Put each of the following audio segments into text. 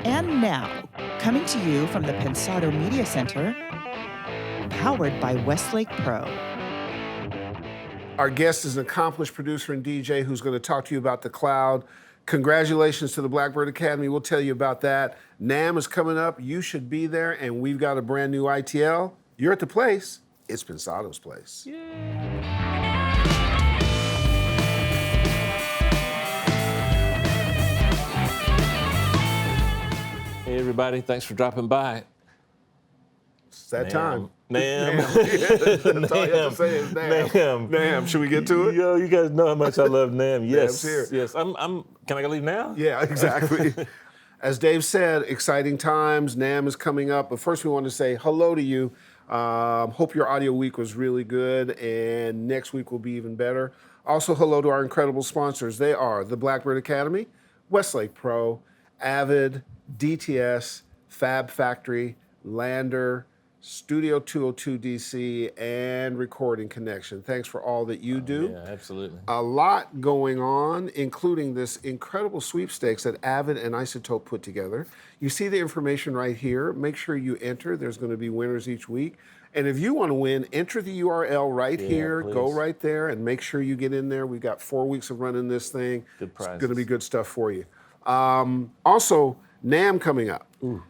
And now, coming to you from the Pensado Media Center, powered by Westlake Pro. Our guest is an accomplished producer and DJ who's going to talk to you about the cloud. Congratulations to the Blackbird Academy. We'll tell you about that. NAMM is coming up. You should be there, and we've got a brand new ITL. You're at the place. It's Pensado's place. Hey everybody, thanks for dropping by. It's that time. NAMM. That's all you have to say is NAMM. NAMM. Should we get to it? Yo, you guys know how much I love NAMM. Yes. NAMM's here. Yes. Can I go leave now? Yeah, exactly. As Dave said, exciting times. NAMM is coming up. But first we want to say hello to you. Hope your audio week was really good, and next week will be even better. Also, hello to our incredible sponsors. They are the Blackbird Academy, Westlake Pro, Avid, DTS, Fab Factory, Lander, Studio 202 DC, and Recording Connection. Thanks for all that you do. Yeah, absolutely. A lot going on, including this incredible sweepstakes that Avid and Isotope put together. You see the information right here. Make sure you enter. There's going to be winners each week. And if you want to win, enter the URL right here. Please. Go right there and make sure you get in there. We've got 4 weeks of running this thing. Good prizes. It's going to be good stuff for you. Also, NAMM coming up. Ooh.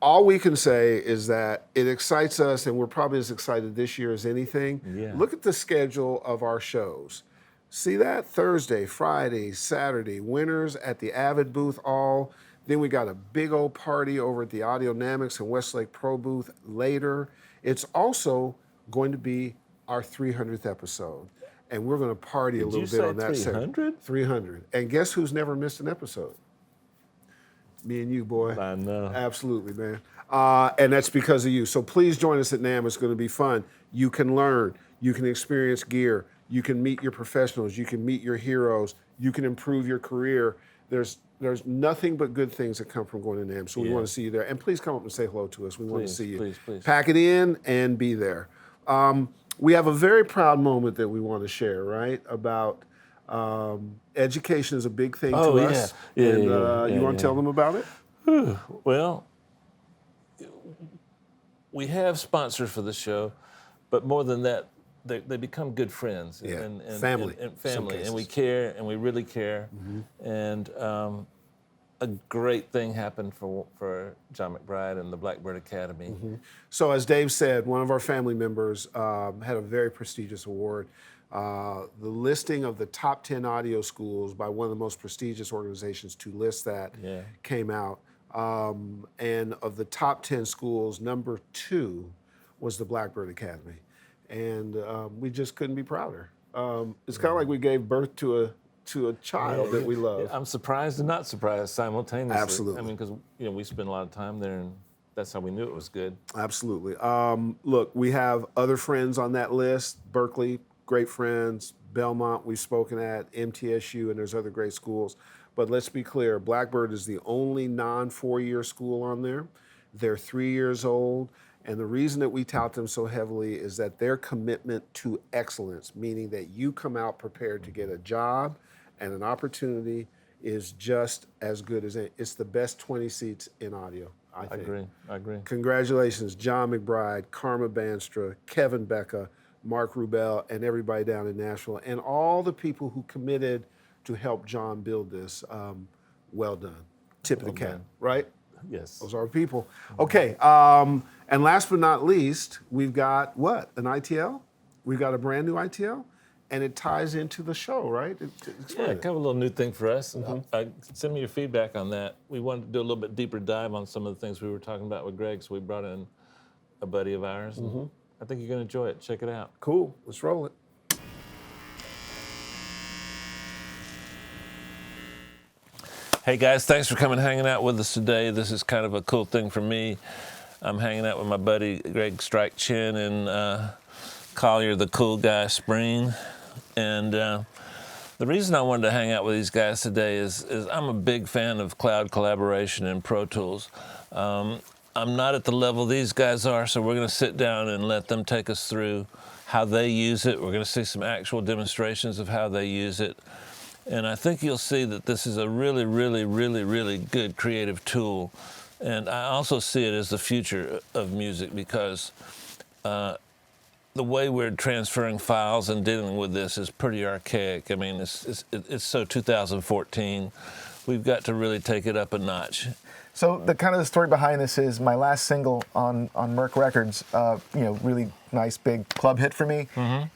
All we can say is that it excites us, and we're probably as excited this year as anything. Yeah. Look at the schedule of our shows. See that? Thursday, Friday, Saturday, winners at the Avid booth all. Then we got a big old party over at the Audionamics and Westlake Pro booth later. It's also going to be our 300th episode, and we're going to party a little bit on that. 300? 300. And guess who's never missed an episode? Me and you, boy. I know. Absolutely, man. And that's because of you. So please join us at NAMM. It's going to be fun. You can learn. You can experience gear. You can meet your professionals. You can meet your heroes. You can improve your career. There's nothing but good things that come from going to NAMM. So we want to see you there. And please come up and say hello to us. We want to see you. Please. Pack it in and be there. We have a very proud moment that we want to share, right? About education is a big thing to us. Yeah, You want to tell them about it? Well, we have sponsors for the show, but more than that, they become good friends and family, and we care, and we really care. Mm-hmm. And a great thing happened for John McBride and the Blackbird Academy. Mm-hmm. So as Dave said, one of our family members had a very prestigious award. The listing of the top 10 audio schools by one of the most prestigious organizations to list that came out. And of the top 10 schools, number 2 was the Blackbird Academy. And we just couldn't be prouder. It's kind of like we gave birth to a child that we love. I'm surprised and not surprised simultaneously. Absolutely. I mean, because we spent a lot of time there, and that's how we knew it was good. Absolutely. Look, we have other friends on that list. Berkeley, great friends. Belmont, we've spoken at. MTSU, and there's other great schools. But let's be clear, Blackbird is the only non-4-year school on there. They're 3 years old. And the reason that we tout them so heavily is that their commitment to excellence, meaning that you come out prepared to get a job and an opportunity, is just as good as it's the best 20 seats in audio, I think. I agree. Congratulations, John McBride, Karma Banstra, Kevin Becca, Mark Rubel, and everybody down in Nashville, and all the people who committed to help John build this. Well done. Tip of the cap, right? Yes. Those are our people. Okay, and last but not least, we've got what? An ITL? We've got a brand new ITL, and it ties into the show, right? Kind of a little new thing for us. Mm-hmm. Send me your feedback on that. We wanted to do a little bit deeper dive on some of the things we were talking about with Greg, so we brought in a buddy of ours. Mm-hmm. I think you're going to enjoy it. Check it out. Cool. Let's roll it. Hey guys, thanks for coming and hanging out with us today. This is kind of a cool thing for me. I'm hanging out with my buddy Greg Stryke Chin and Collier, the cool guy, Spring. And the reason I wanted to hang out with these guys today is I'm a big fan of cloud collaboration and Pro Tools. I'm not at the level these guys are, so we're going to sit down and let them take us through how they use it. We're going to see some actual demonstrations of how they use it. And I think you'll see that this is a really, really, really, really good creative tool. And I also see it as the future of music because the way we're transferring files and dealing with this is pretty archaic. I mean, it's so 2014. We've got to really take it up a notch. So the kind of the story behind this is my last single on Merc Records, really nice big club hit for me,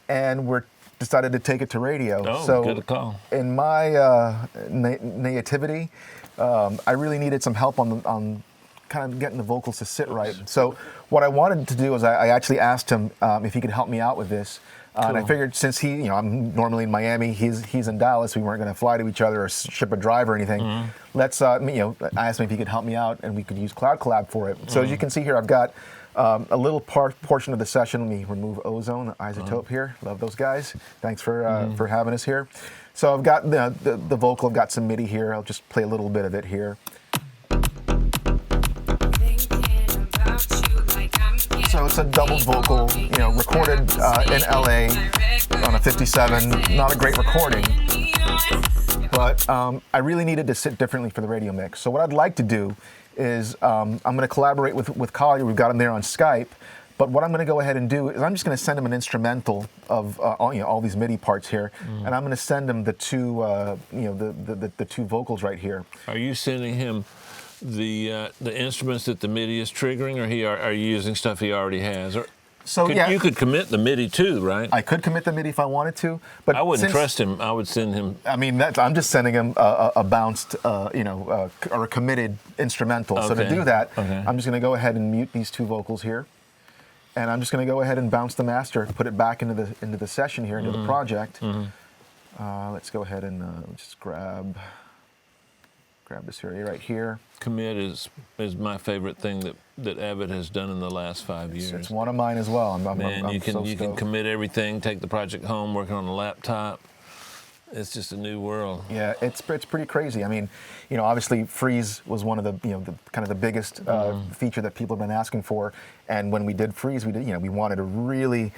and we're decided to take it to radio. Oh, so good call. In my nativity, I really needed some help on kind of getting the vocals to sit right. So what I wanted to do is I actually asked him if he could help me out with this. And I figured since I'm normally in Miami, he's in Dallas, we weren't going to fly to each other or ship a drive or anything. Let's, I asked him if he could help me out and we could use Cloud Collab for it. So as you can see here, I've got a little portion of the session. Let me remove Ozone, the Isotope here. Love those guys. Thanks for having us here. So I've got the vocal, I've got some MIDI here. I'll just play a little bit of it here. So it's a double vocal, recorded in LA on a 57. Not a great recording, but I really needed to sit differently for the radio mix. So what I'd like to do is I'm going to collaborate with Collier. We've got him there on Skype. But what I'm going to go ahead and do is I'm just going to send him an instrumental of all these MIDI parts here, and I'm going to send him the two the two vocals right here. Are you sending him the instruments that the MIDI is triggering, or are you using stuff he already has? Or you could commit the MIDI too, right? I could commit the MIDI if I wanted to, but I wouldn't trust him. I would send him. I mean, I'm just sending him a bounced, or a committed instrumental. Okay. So to do that, Okay. I'm just going to go ahead and mute these two vocals here, and I'm just going to go ahead and bounce the master, put it back into the session here, into the project. Let's go ahead and just grab this area right here. Commit is my favorite thing that Avid has done in the last 5 years. It's one of mine as well. Man, you so can commit everything, take the project home, working on a laptop. It's just a new world. Yeah, it's pretty crazy. I mean, obviously Freeze was one of the the kind of the biggest feature that people have been asking for, and when we did Freeze, we wanted to really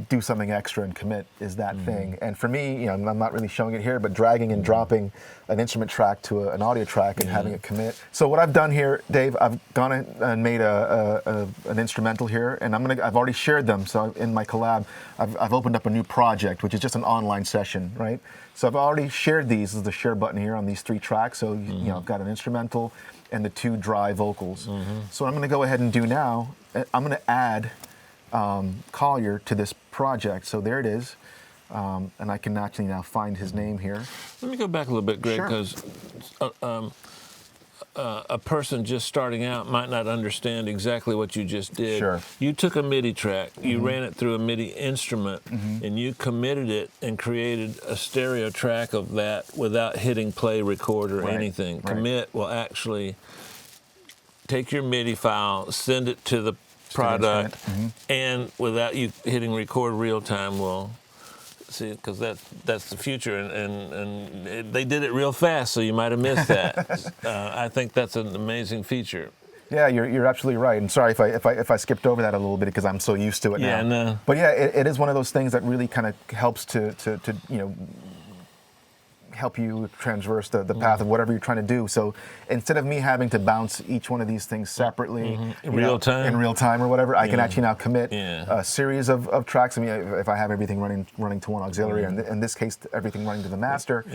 do something extra, and commit is that thing. And for me, I'm not really showing it here, but dragging and dropping an instrument track to an audio track and having it commit. So what I've done here, Dave, I've gone and made an instrumental here, and I've already shared them. So in my collab, I've opened up a new project, which is just an online session, right? So I've already shared these. This is the share button here on these 3 tracks. So I've got an instrumental and the 2 dry vocals. So what I'm going to go ahead and do now, I'm going to add Collier to this project. So there it is. And I can actually now find his name here. Let me go back a little bit, Greg, because a person just starting out might not understand exactly what you just did. Sure. You took a MIDI track, you ran it through a MIDI instrument, and you committed it and created a stereo track of that without hitting play, record, or anything. Right. Commit will actually take your MIDI file, send it to the product, and without you hitting record real time will see, because that's the future, and they did it real fast, so you might have missed that. I think that's an amazing feature. Yeah, you're absolutely right. And sorry if I skipped over that a little bit because I'm so used to it now. Yeah, no. But yeah, it is one of those things that really kind of helps to help you traverse the path of whatever you're trying to do. So instead of me having to bounce each one of these things separately in real time or whatever, I can actually now commit a series of tracks. I mean, if I have everything running to one auxiliary, and in this case, everything running to the master,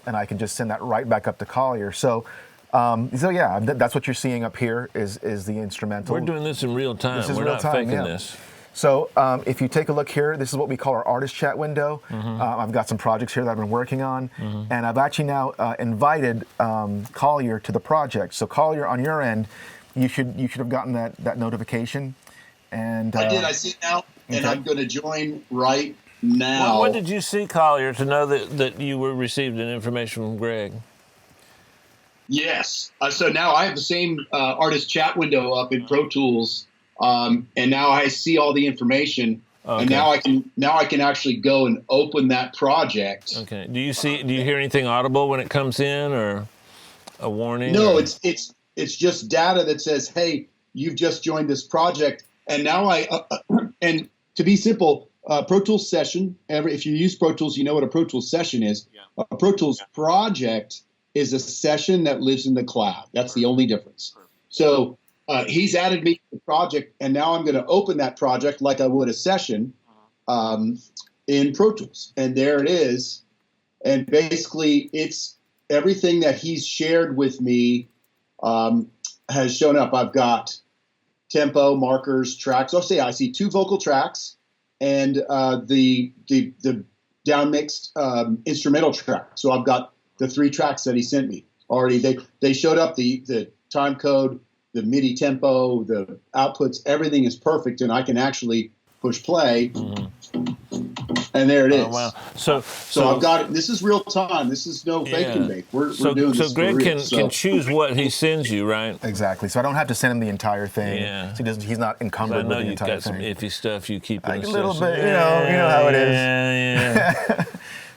and I can just send that right back up to Collier. So yeah, that's what you're seeing up here is the instrumental. We're doing this in real time. We're not faking this. So if you take a look here, this is what we call our artist chat window. I've got some projects here that I've been working on, and I've actually now invited Collier to the project. So Collier, on your end, you should have gotten that notification. And I did. I see it now, and I'm going to join right now. When did you see Collier to know that you were received an information from Greg? Yes. So now I have the same artist chat window up in Pro Tools. And now I see all the information, and now I can actually go and open that project. Okay. Do you hear anything audible when it comes in, or a warning? No, it's just data that says, "Hey, you've just joined this project." And now and to be simple, Pro Tools session. If you use Pro Tools, you know what a Pro Tools session is. Yeah. A Pro Tools project is a session that lives in the cloud. That's the only difference. So he's added me to the project, and now I'm going to open that project like I would a session in Pro Tools. And there it is. And basically, it's everything that he's shared with me has shown up. I've got tempo, markers, tracks. I'll say I see 2 vocal tracks and the down mixed instrumental track. So I've got the 3 tracks that he sent me already. They showed up, the time code, the MIDI tempo, the outputs, everything is perfect, and I can actually push play. And there it is. Oh, wow. So I've got it. This is real time. This is no fake and bake. We're doing this. So Greg for real. can choose what he sends you, right? Exactly. So I don't have to send him the entire thing. Yeah. So he's not encumbered with the entire thing. I know you've got some iffy stuff you keep in a the little session. bit, you know how it is. Yeah.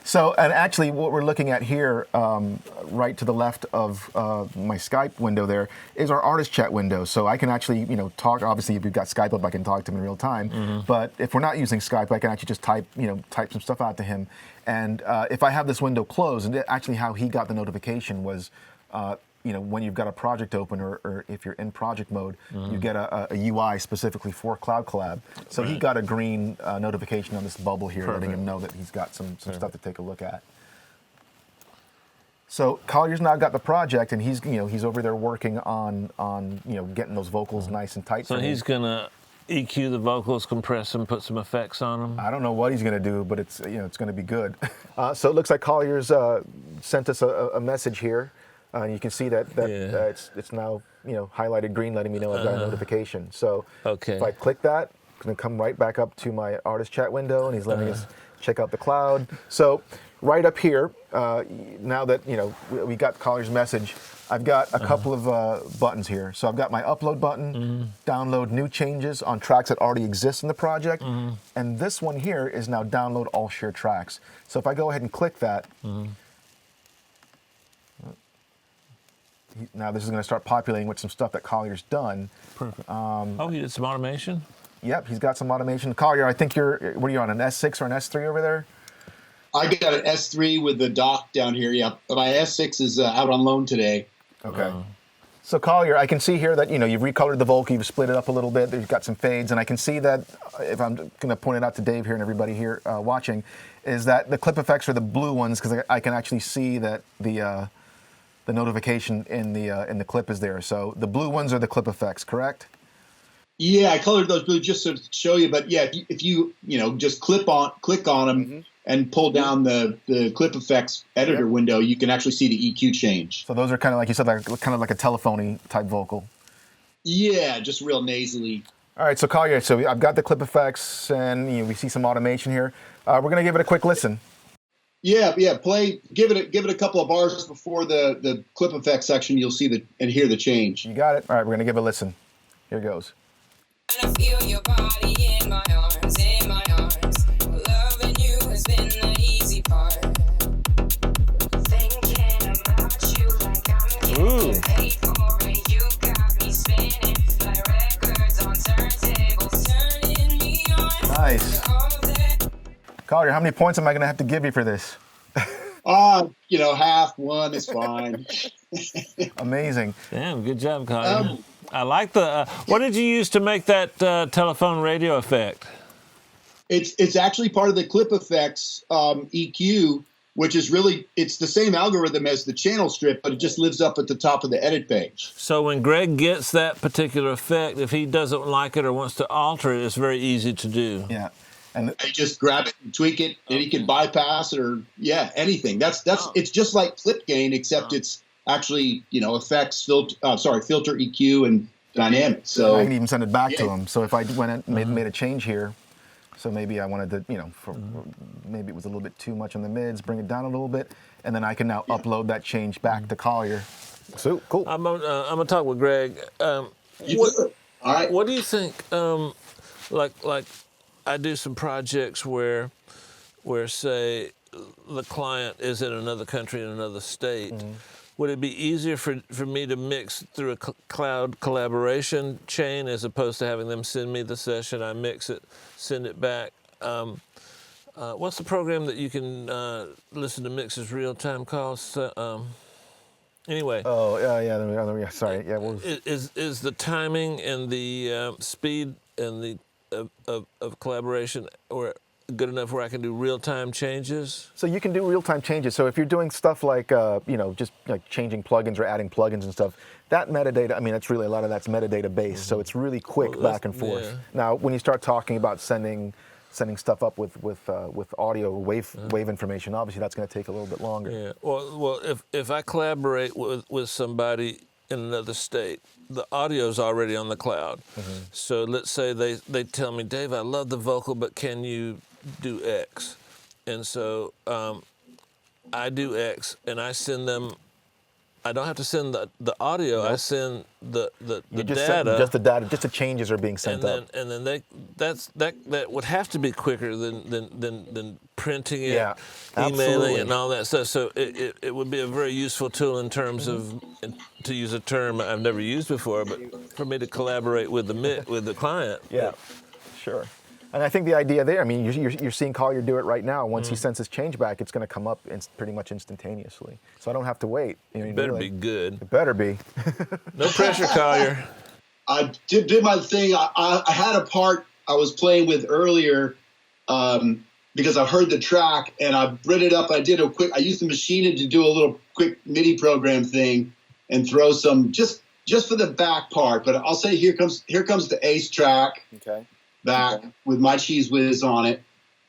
So, and actually what we're looking at here, right to the left of my Skype window there, is our artist chat window. So I can actually, talk. Obviously, if you've got Skype up, I can talk to him in real time. But if we're not using Skype, I can actually just type some stuff out to him. And if I have this window closed, and actually how he got the notification was, when you've got a project open or if you're in project mode, you get a UI specifically for Cloud Collab. So he got a green notification on this bubble here, letting him know that he's got some stuff to take a look at. So Collier's now got the project, and he's over there working on getting those vocals nice and tight. So he's gonna EQ the vocals, compress them, put some effects on them. I don't know what he's gonna do, but it's it's gonna be good. So it looks like Collier's sent us a message here. And you can see that it's now highlighted green, letting me know I've got a notification. So if I click that, it's going to come right back up to my artist chat window, and he's letting us check out the cloud. So right up here, now that we got Collier's message, I've got a couple of buttons here. So I've got my upload button, download new changes on tracks that already exist in the project, and this one here is now download all shared tracks. So if I go ahead and click that. Now this is going to start populating with some stuff that Collier's done. Perfect. He did some automation? Yep, he's got some automation. Collier, I think what are you on, an S6 or an S3 over there? I got an S3 with the dock down here, yeah. My S6 is out on loan today. Okay. So Collier, I can see here that, you've recolored the vocal, you've split it up a little bit, you've got some fades, and I can see that, if I'm going to point it out to Dave here and everybody here watching, is that the clip effects are the blue ones, because I can actually see that the notification in the clip is there. So the blue ones are the clip effects, correct? Yeah, I colored those blue just to show you. But yeah, if you just click on them and pull down the clip effects editor window, you can actually see the EQ change. So those are kind of like you said, kind of like a telephony type vocal. Yeah, just real nasally. All right, so Collier, so I've got the clip effects, and we see some automation here. We're gonna give it a quick listen. Yeah. Give it a couple of bars before the clip effects section. You'll see and hear the change. You got it. All right, we're gonna give it a listen. Here goes. And I feel your body in my arms, in my arms. Loving you has been the easy part. Thinking about you like I'm getting paid for it. You got me spinning like records on turntables, turning me on. Nice. Collier, how many points am I going to have to give you for this? Half, one is fine. Amazing. Damn, good job, Collier. I like the. What did you use to make that telephone radio effect? It's actually part of the clip effects EQ, which is it's the same algorithm as the channel strip, but it just lives up at the top of the edit page. So when Greg gets that particular effect, if he doesn't like it or wants to alter it, it's very easy to do. Yeah. And you just grab it and tweak it, and he can bypass it or anything. It's just like clip gain, except it's actually effects, filter EQ, and dynamic. So I can even send it back to him. So if I went and made a change here, so maybe I wanted to maybe it was a little bit too much on the mids, bring it down a little bit, and then I can now upload that change back to Collier. So cool. I'm gonna talk with Greg. All right. What do you think? Like I do some projects where say the client is in another country, in another state. Would it be easier for me to mix through a cloud collaboration chain as opposed to having them send me the session, I mix it, send it back? what's the program that you can listen to mixes real time called? Anyway. Oh, yeah. Sorry. Yeah. Is the timing and the speed and the of collaboration or good enough where I can do real time changes? So you can do real-time changes. So if you're doing stuff like, just like changing plugins or adding plugins and stuff, that metadata, I mean, that's really a lot of that's metadata based. So it's really quick Well, back and forth. yeah. Now, when you start talking about sending stuff up with audio wave information, obviously that's going to take a little bit longer. Yeah. Well, if I collaborate with somebody in another state, the audio's already on the cloud. So let's say they tell me, Dave, I love the vocal, but can you do X? And so I do X, and I send them. I don't have to send the audio. I send the data. Just the data, just the changes are being sent and up. then that would have to be quicker than printing it, Yeah, emailing absolutely. it, and all that stuff. So it would be a very useful tool in terms of, to use a term I've never used before, but for me to collaborate with the client. Yeah, sure. And I think the idea there, I mean, you're seeing Collier do it right now. Once he sends his change back, it's going to come up pretty much instantaneously. So I don't have to wait. It better be good. It better be. No pressure, Collier. I did my thing. I had a part I was playing with earlier because I heard the track and I bred it up. I used the machine to do a little quick MIDI program thing and throw some just for the back part. But I'll say here comes the Ace track. Okay. Back with my cheese whiz on it.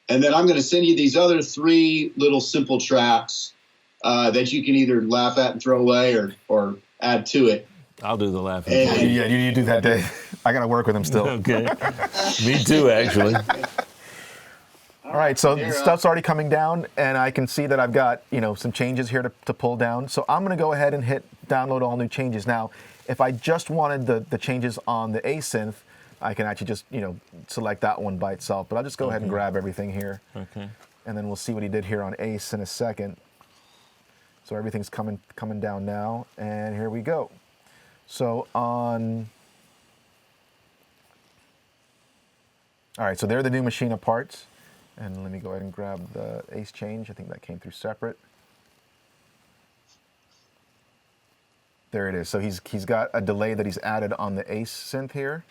And then I'm going to send you these other 3 little simple tracks that you can either laugh at and throw away or add to it. I'll do the laughing. And- Yeah, you do that, Dave. I got to work with him still. Okay. Me too, actually. All right, so the stuff's already coming down, and I can see that I've got some changes here to pull down. So I'm going to go ahead and hit download all new changes. Now, if I just wanted the changes on the A synth, I can actually just select that one by itself. But I'll just go ahead and grab everything here. Okay. And then we'll see what he did here on Ace in a second. So everything's coming down now, and here we go. So all right, so they're the new Machina parts. And let me go ahead and grab the Ace change. I think that came through separate. There it is. So he's got a delay that he's added on the Ace synth here.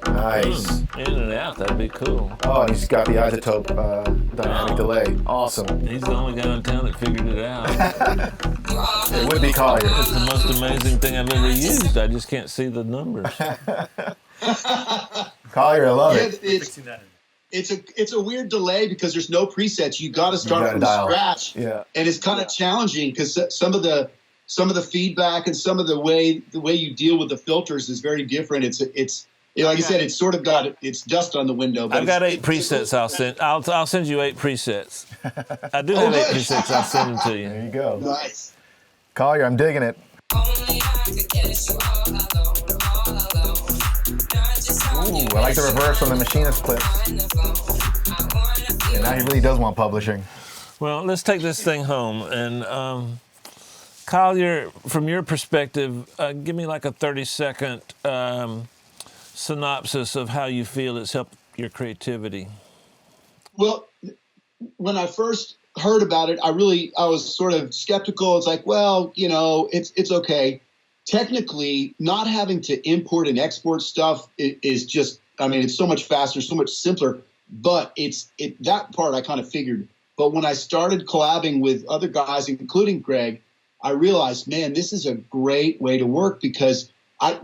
Nice. In and out, that'd be cool. Oh, and he's got the isotope dynamic delay. Awesome. He's the only guy in town that figured it out. It would be Collier. It's the most amazing thing I've ever used. I just can't see the numbers. Collier, I love it. It's a weird delay because there's no presets. You got to start from scratch. Yeah. And it's kind of challenging because some of the feedback and some of the way you deal with the filters is very different. It's like I said, it's sort of got it's dust on the window. But I've got 8 presets. I'll send you 8 presets. I do have 8 presets. I'll send them to you. There you go. Nice. Collier, I'm digging it. Ooh, I like the reverse from the Machinist clip. And now he really does want publishing. Well, let's take this thing home. And Collier, from your perspective, give me like a 30-second synopsis of how you feel it's helped your creativity. Well, when I first heard about it, I was sort of skeptical. It's like, well, it's okay. Technically, not having to import and export stuff is just, it's so much faster, so much simpler. But that part I kind of figured. But when I started collabing with other guys, including Greg, I realized, man, this is a great way to work because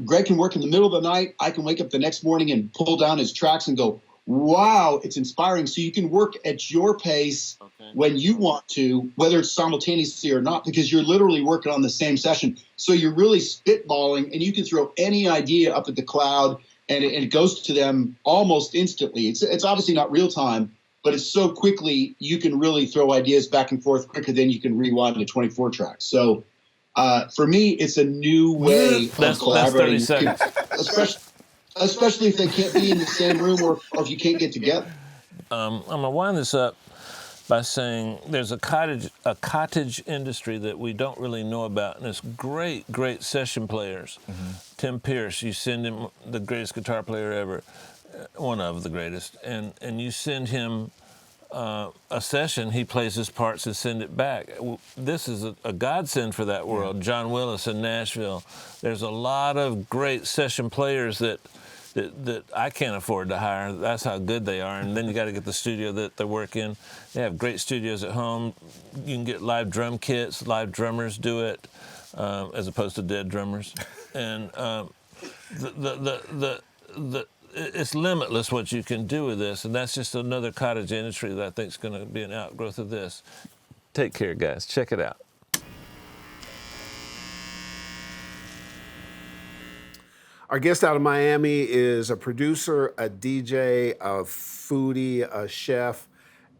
Greg can work in the middle of the night. I can wake up the next morning and pull down his tracks and go, wow, it's inspiring. So you can work at your pace when you want to, whether it's simultaneously or not, because you're literally working on the same session. So you're really spitballing, and you can throw any idea up at the cloud, and it goes to them almost instantly. It's obviously not real time, but it's so quickly you can really throw ideas back and forth quicker than you can rewind to 24 tracks. So for me, it's a new way of collaborating. That's 30 seconds. Especially if they can't be in the same room or if you can't get together. I'm going to wind this up by saying there's a cottage industry that we don't really know about, and it's great session players. Tim Pierce, you send him the greatest guitar player ever. one of the greatest, and you send him a session, he plays his parts and send it back. This is a godsend for that world. John Willis in Nashville. There's a lot of great session players that I can't afford to hire. That's how good they are. And then you got to get the studio that they work in. They have great studios at home. You can get live drum kits. Live drummers do it, as opposed to dead drummers. And it's limitless what you can do with this, and that's just another cottage industry that I think is going to be an outgrowth of this. Take care, guys. Check it out. Our guest out of Miami is a producer, a DJ, a foodie, a chef,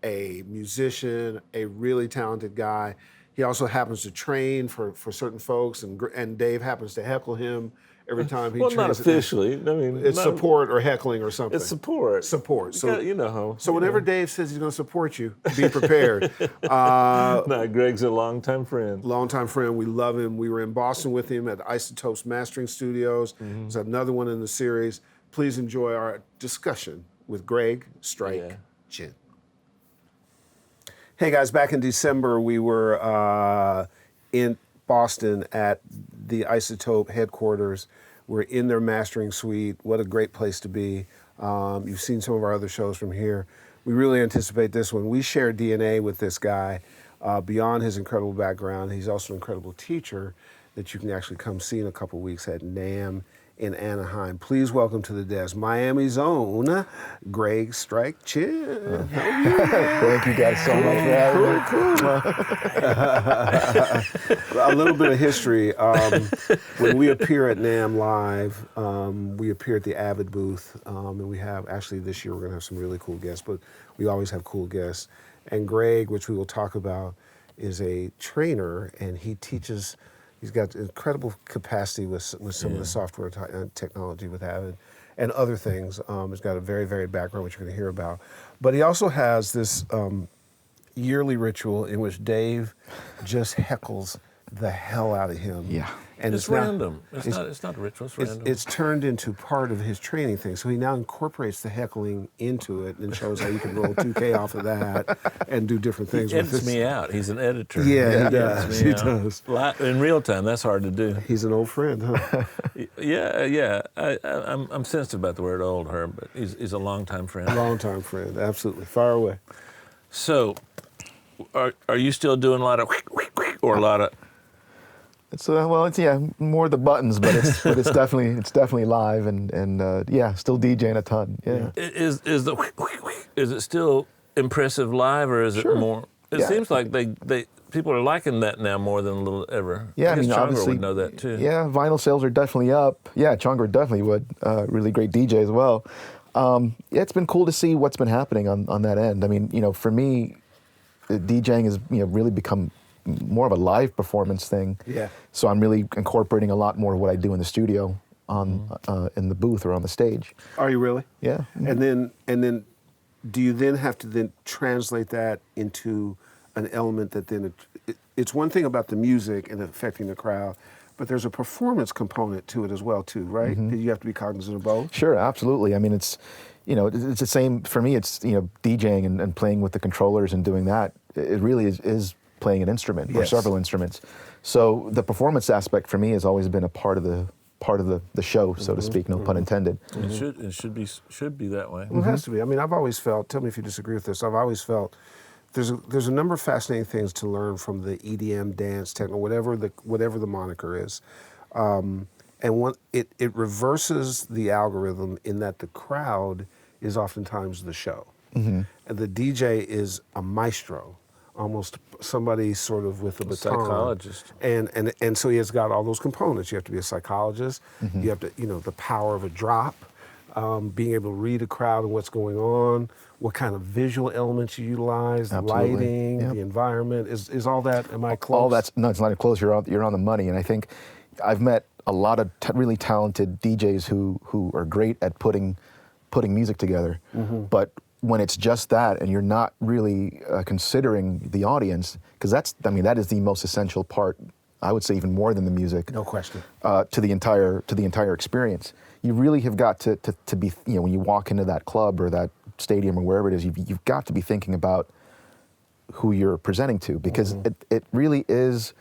a musician, a really talented guy. He also happens to train for certain folks, and Dave happens to heckle him every time he Well, trains. not officially. I mean, It's support or heckling or something. It's support. Support. So you know how. So whenever Dave says he's going to support you, be prepared. No, Greg's a longtime friend. Longtime friend. We love him. We were in Boston with him at Isotope's Mastering Studios. There's another one in the series. Please enjoy our discussion with Greg Stryke Chin. Hey guys, back in December we were in Boston at the Isotope headquarters. We're in their mastering suite. What a great place to be. You've seen some of our other shows from here. We really anticipate this one. We share DNA with this guy. Beyond his incredible background, he's also an incredible teacher that you can actually come see in a couple weeks at NAMM in Anaheim. Please welcome to the desk Miami's own Greg Stryke Chin. Thank you guys so much for having me. A little bit of history. When we appear at NAMM Live, we appear at the Avid booth, and we have, actually this year we're going to have some really cool guests, but we always have cool guests. And Greg, which we will talk about, is a trainer, and he teaches. He's got incredible capacity with some of the software technology with Avid and other things. He's got a very varied background, which you're going to hear about. But he also has this yearly ritual in which Dave just heckles the hell out of him. Yeah. And It's random. It's not a ritual. It's random. It's turned into part of his training thing. So he now incorporates the heckling into it and shows how you can roll 2K off of that and do different things He with edits this. me out. He's an editor. Yeah, he edits does. me He out. does. In real time, that's hard to do. He's an old friend, huh? Yeah. I'm sensitive about the word old, Herb, but he's a longtime friend. Longtime friend, absolutely. Fire away. So, are you still doing a lot of or a lot of? It's more the buttons, but it's definitely live and still DJing a ton. Yeah. Is it still impressive live, or is it more? It seems like they people are liking that now more than ever. Yeah, I guess Chongo obviously would know that too. Yeah, vinyl sales are definitely up. Yeah, Chongo definitely would. Really great DJ as well. It's been cool to see what's been happening on that end. I mean, for me, DJing has really become more of a live performance thing. Yeah. So I'm really incorporating a lot more of what I do in the studio in the booth or on the stage. Are you really? Yeah. And then, do you then have to then translate that into an element that then it's one thing about the music and affecting the crowd, but there's a performance component to it as well too, right? You have to be cognizant of both. Sure, absolutely. I mean, it's the same for me. It's DJing and playing with the controllers and doing that. It really is playing an instrument or several instruments. So the performance aspect for me has always been a part of the show, so to speak, no pun intended. It should be that way. Well, it has to be. I mean, I've always felt, tell me if you disagree with this, I've always felt there's a number of fascinating things to learn from the EDM, dance, techno, whatever the moniker is. And it reverses the algorithm in that the crowd is oftentimes the show. And the DJ is a maestro, almost somebody sort of with a baton. Psychologist. And so he has got all those components. You have to be a psychologist. You have to, the power of a drop, being able to read a crowd and what's going on, what kind of visual elements you utilize, the lighting, the environment. Is all that, am I close? All that's, no, it's not close. You're on the money. And I think I've met a lot of really talented DJs who are great at putting music together. But when it's just that and you're not really considering the audience, because that is the most essential part I would say even more than the music. No question. To the entire experience. You really have got to be, when you walk into that club or that stadium or wherever it is, you've got to be thinking about who you're presenting to, because it really is,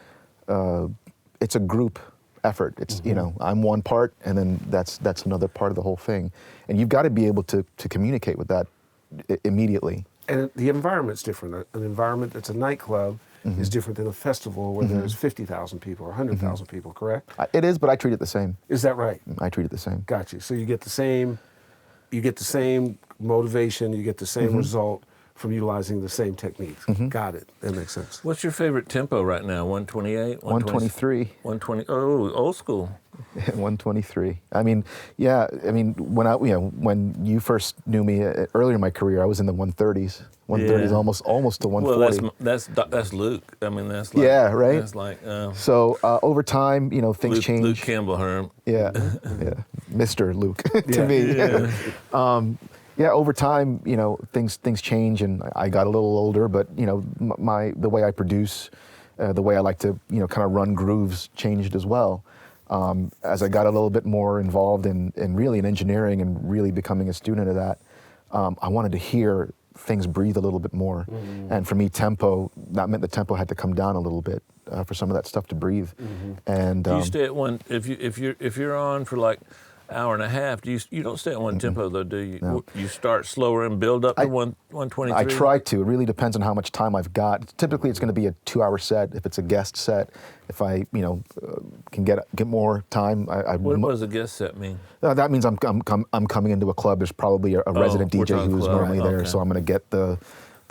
it's a group effort. It's, I'm one part, and then that's another part of the whole thing. And you've got to be able to communicate with that immediately. And the environment's different. An environment that's a nightclub is different than a festival where there's 50,000 people or 100,000 people, correct? It is, but I treat it the same. Is that right? I treat it the same. Got you. So you get the same motivation, you get the same result from utilizing the same techniques. Got it. That makes sense. What's your favorite tempo right now? 128? 123. 120. Oh, old school. 123. I mean, when you first knew me earlier in my career, I was in the 130s. 130s, almost to 140. Well, that's Luke. I mean, that's like, yeah, right. That's like so over time, things Luke, change. Luke Campbell Herm. Yeah, yeah, Mr. Luke to me. Yeah, over time, things change, and I got a little older. But the way I produce, the way I like to kind of run grooves changed as well. As I got a little bit more involved in really in engineering and really becoming a student of that, I wanted to hear things breathe a little bit more. And for me, tempo, that meant the tempo had to come down a little bit for some of that stuff to breathe. And Do you stay at one if you're on for like hour and a half? You don't stay at one tempo though, do you? No. You start slower and build up to 123. I try to. It really depends on how much time I've got. Typically, it's going to be a 2-hour set. If it's a guest set, if I can get more time, What does a guest set mean? That means I'm coming into a club. There's probably a resident we're DJ talking who's club, normally right, there, okay. so I'm going to get the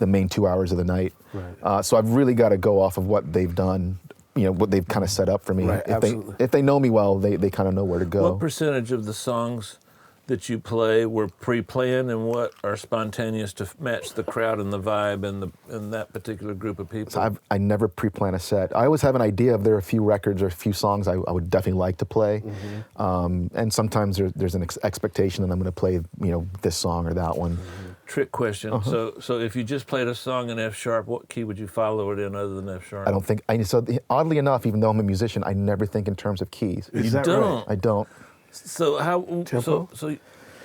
main 2 hours of the night. Right. So I've really got to go off of what they've done. What they've kind of set up for me. Right, absolutely. If they know me well, they kind of know where to go. What percentage of the songs that you play were pre-planned, and what are spontaneous to match the crowd and the vibe and that particular group of people? So I never pre-plan a set. I always have an idea of there are a few records or a few songs I would definitely like to play, and sometimes there's an expectation that I'm going to play this song or that one. Trick question. So if you just played a song in F sharp, what key would you follow it in other than F sharp? I don't think. So oddly enough, even though I'm a musician, I never think in terms of keys. Is You that don't. right? I don't. So how? Tempo? So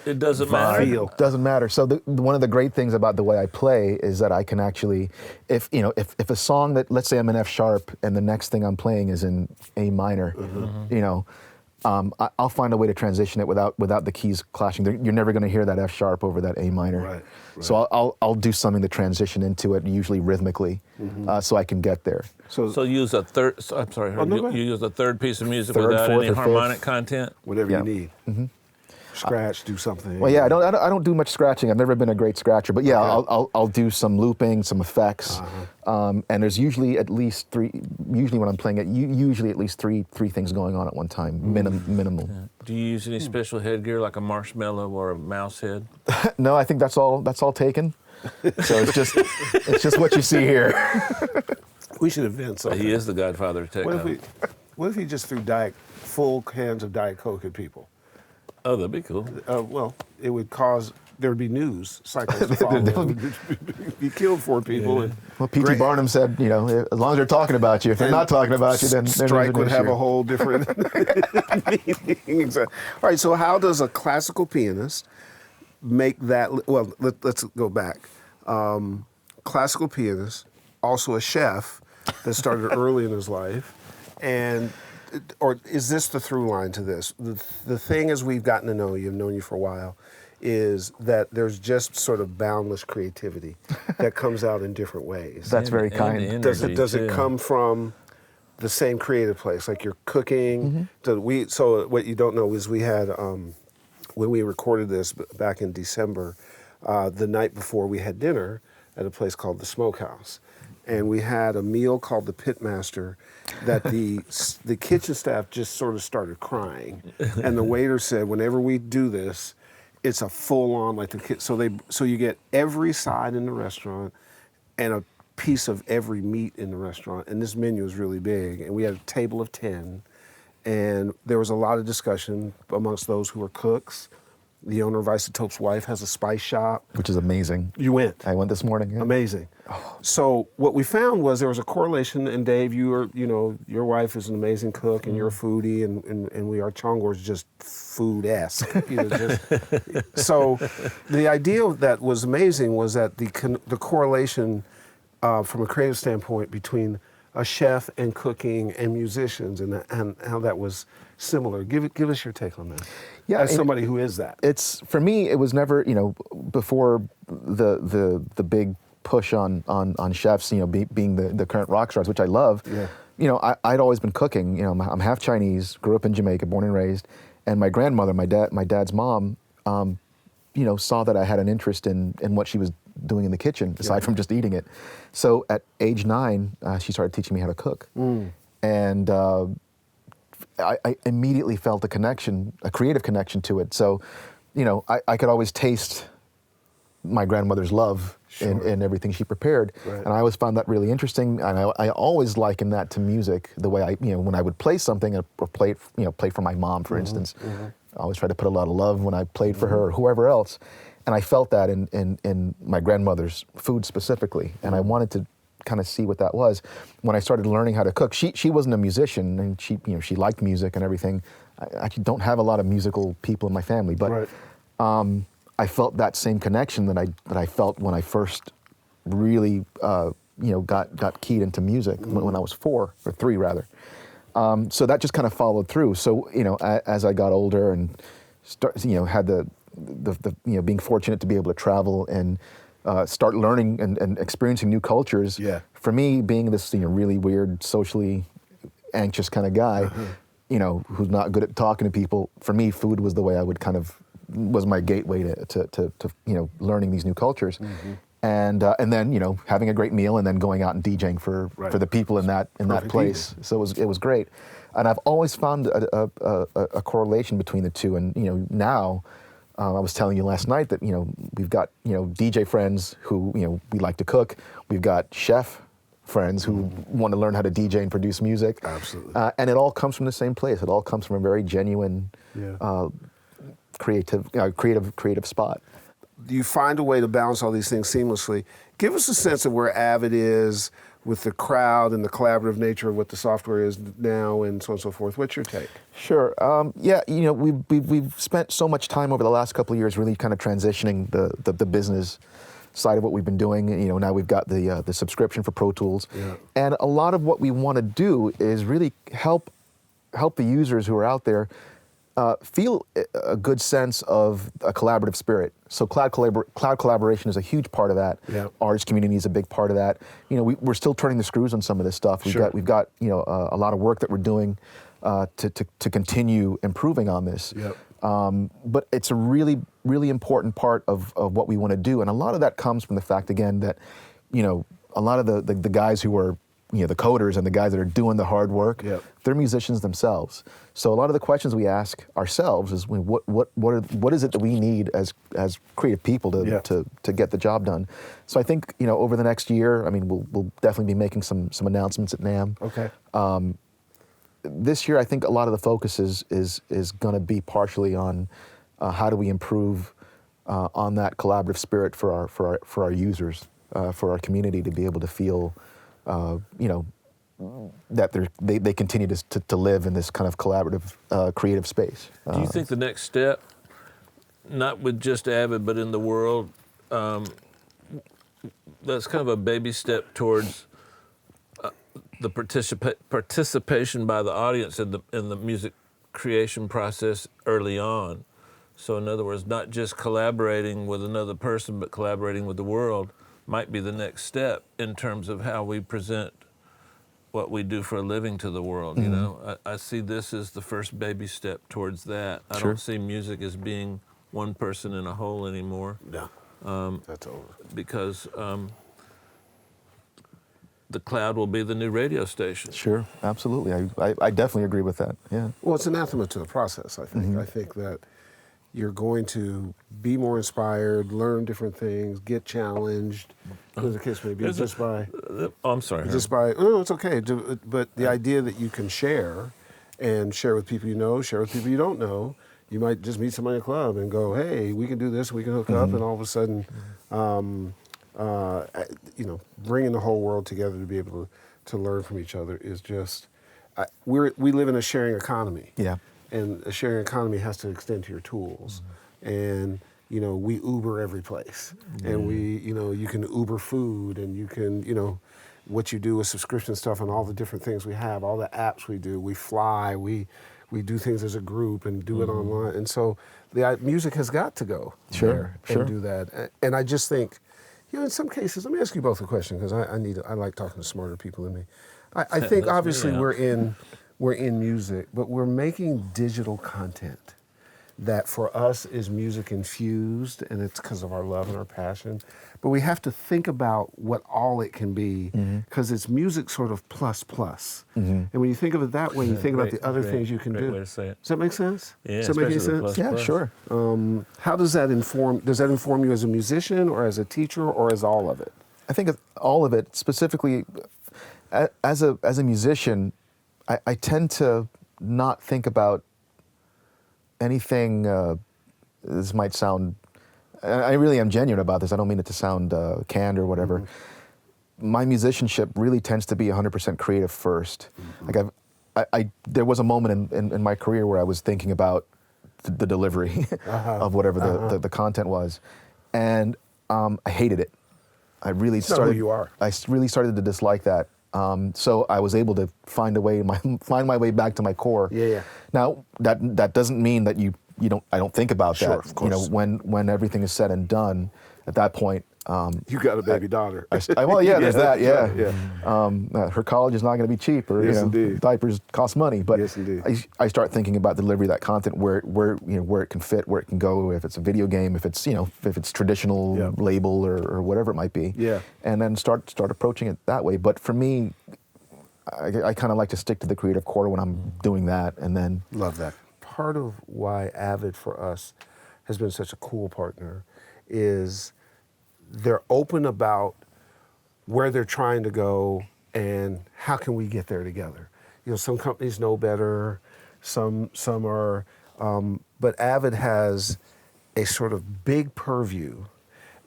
it doesn't matter. Feel. Doesn't matter. So one of the great things about the way I play is that I can actually, if a song that, let's say I'm in F sharp and the next thing I'm playing is in A minor, I'll find a way to transition it without the keys clashing. You're never going to hear that F sharp over that A minor. Right. So I'll do something to transition into it, usually rhythmically, so I can get there. So use a third. I'm sorry. Oh, no, go you use a third piece of music Third, without fourth, any or harmonic fifth. content. Whatever Yeah. you need. Scratch, do something. Well, yeah, I don't do much scratching. I've never been a great scratcher, but yeah, I'll do some looping, some effects, and there's usually at least three. Usually when I'm playing it, usually at least three things going on at one time, minimal. Do you use any special headgear like a marshmallow or a mouse head? No, I think that's all taken. So it's just what you see here. We should invent something. He is the godfather of techno. What if he just threw full cans of Diet Coke at people? Oh, that'd be cool. Well, it would cause there would be news cycles to follow. He killed 4 people. And Well, P.T. Barnum said, as long as they're talking about you, if they're not talking about you, then Stryke would have a whole different meaning. Exactly. All right. So, how does a classical pianist make that? Well, let's go back. Classical pianist, also a chef that started early in his life, or is this the through line to this? The thing as we've gotten to know you, I've known you for a while, is that there's just sort of boundless creativity that comes out in different ways. That's very And kind. Does energy, it too. come from the same creative place, like you're cooking? So what you don't know is we had when we recorded this back in December, the night before we had dinner at a place called the Smokehouse, and we had a meal called the Pitmaster that the kitchen staff just sort of started crying, and the waiter said, whenever we do this, it's a full on like the kid. So you get every side in the restaurant and a piece of every meat in the restaurant, and this menu is really big, and we had a table of 10, and there was a lot of discussion amongst those who were cooks, the owner of Isotope's wife, has a spice shop. Which is amazing. You went. I went this morning. Yeah. Amazing. So what we found was there was a correlation, and Dave, your wife is an amazing cook, and you're a foodie, and we are Chongor's just food-esque. So the idea that was amazing was that the correlation from a creative standpoint between a chef and cooking and musicians, and how that was similar. Give us your take on that. Yeah, as somebody who is that. It's for me. It was never, before the big push on chefs, being the current rock stars, which I love. Yeah. I'd always been cooking. I'm half Chinese, grew up in Jamaica, born and raised, and my grandmother, my dad's mom, saw that I had an interest in what she was doing in the kitchen, aside from just eating it. So at age 9, she started teaching me how to cook. And I immediately felt a connection, a creative connection to it. So, I could always taste my grandmother's love in everything she prepared. Right. And I always found that really interesting. And I always likened that to music, the way when I would play something or play for my mom, for instance. I always tried to put a lot of love when I played for her or whoever else. And I felt that in my grandmother's food specifically. And I wanted to kind of see what that was. When I started learning how to cook, she wasn't a musician, and she liked music and everything. I actually don't have a lot of musical people in my family, but I felt that same connection that I felt when I first really got keyed into music when I was 4 or 3 rather. So that just kind of followed through. So as I got older and had the being fortunate to be able to travel and start learning and experiencing new cultures. Yeah. For me, being this really weird, socially anxious kind of guy, who's not good at talking to people. For me, food was the way I would was my gateway to learning these new cultures. And then having a great meal and then going out and DJing for the people in that place. People. So it was great, and I've always found a correlation between the two. And now. I was telling you last night that we've got DJ friends who we like to cook. We've got chef friends who want to learn how to DJ and produce music. Absolutely. And it all comes from the same place. It all comes from a very genuine, creative spot. You find a way to balance all these things seamlessly. Give us a sense of where Avid is with the crowd and the collaborative nature of what the software is now, and so on and so forth. What's your take? Sure. We've spent so much time over the last couple of years really kind of transitioning the business side of what we've been doing. Now we've got the subscription for Pro Tools, and a lot of what we want to do is really help the users who are out there feel a good sense of a collaborative spirit. So cloud collaboration is a huge part of that. Yeah. Artist community is a big part of that. We're still turning the screws on some of this stuff. We've got a lot of work that we're doing to continue improving on this. Yep. But it's a really, really important part of what we want to do. And a lot of that comes from the fact, again, that a lot of the guys who are the coders and the guys that are doing the hard work, they're musicians themselves. So a lot of the questions we ask ourselves is, what is it that we need as creative people to get the job done? So I think over the next year, we'll definitely be making some announcements at NAMM. Okay. This year, I think a lot of the focus is going to be partially on how do we improve on that collaborative spirit for our users, for our community to be able to feel. That they continue to live in this kind of collaborative, creative space. Do you think the next step, not with just Avid, but in the world, that's kind of a baby step towards the participation by the audience in the music creation process early on? So in other words, not just collaborating with another person, but collaborating with the world might be the next step in terms of how we present what we do for a living to the world. I see this as the first baby step towards that. I don't see music as being one person in a whole anymore. No, that's over. Because the cloud will be the new radio station. Sure, absolutely. I definitely agree with that. Yeah. Well, it's anathema to the process, I think. I think that you're going to be more inspired, learn different things, get challenged, as the case may be, just by... I'm sorry. Just by, oh, it's okay. But the idea that you can share, and share with people you know, share with people you don't know, you might just meet somebody in a club and go, hey, we can do this, we can hook up, and all of a sudden, bringing the whole world together to be able to learn from each other is just, we live in a sharing economy. Yeah. And a sharing economy has to extend to your tools. And, we Uber every place. And you can Uber food, and you can, what you do with subscription stuff and all the different things we have, all the apps we do, we fly, we do things as a group and do it online. And so the music has got to go there and do that. And I just think, in some cases, let me ask you both a question, because I like talking to smarter people than me. I think obviously we're in music, but we're making digital content that for us is music infused, and it's because of our love and our passion. But we have to think about what all it can be, because it's music sort of plus. And when you think of it that way, you think about the other things you can do. Way to say it. Does that make sense? Yeah, Does that make any especially the sense? plus. Yeah, sure. How does that inform? Does that inform you as a musician, or as a teacher, or as all of it? I think all of it, specifically as a musician, I tend to not think about anything. This might sound, I really am genuine about this. I don't mean it to sound canned or whatever. My musicianship really tends to be 100% creative first. Like there was a moment in my career where I was thinking about the delivery of whatever the content was, and I hated it. I really started. Not who you are. I really started to dislike that. So I was able to find my way back to my core. Yeah. Now that doesn't mean that I don't think about Sure, that. of course. When everything is said and done, at that point. You got a baby daughter. Well, yeah, there's that. Yeah. Yeah. Her college is not going to be cheap, or Yes, indeed. diapers cost money. But Yes, indeed. I start thinking about the delivery of that content, where it can fit, where it can go. If it's a video game, if it's traditional label or whatever it might be. Yeah. And then start approaching it that way. But for me, I kind of like to stick to the creative core when I'm doing that, and then Love that. Part of why Avid for us has been such a cool partner is they're open about where they're trying to go and how can we get there together. Some companies know better, some are, but Avid has a sort of big purview,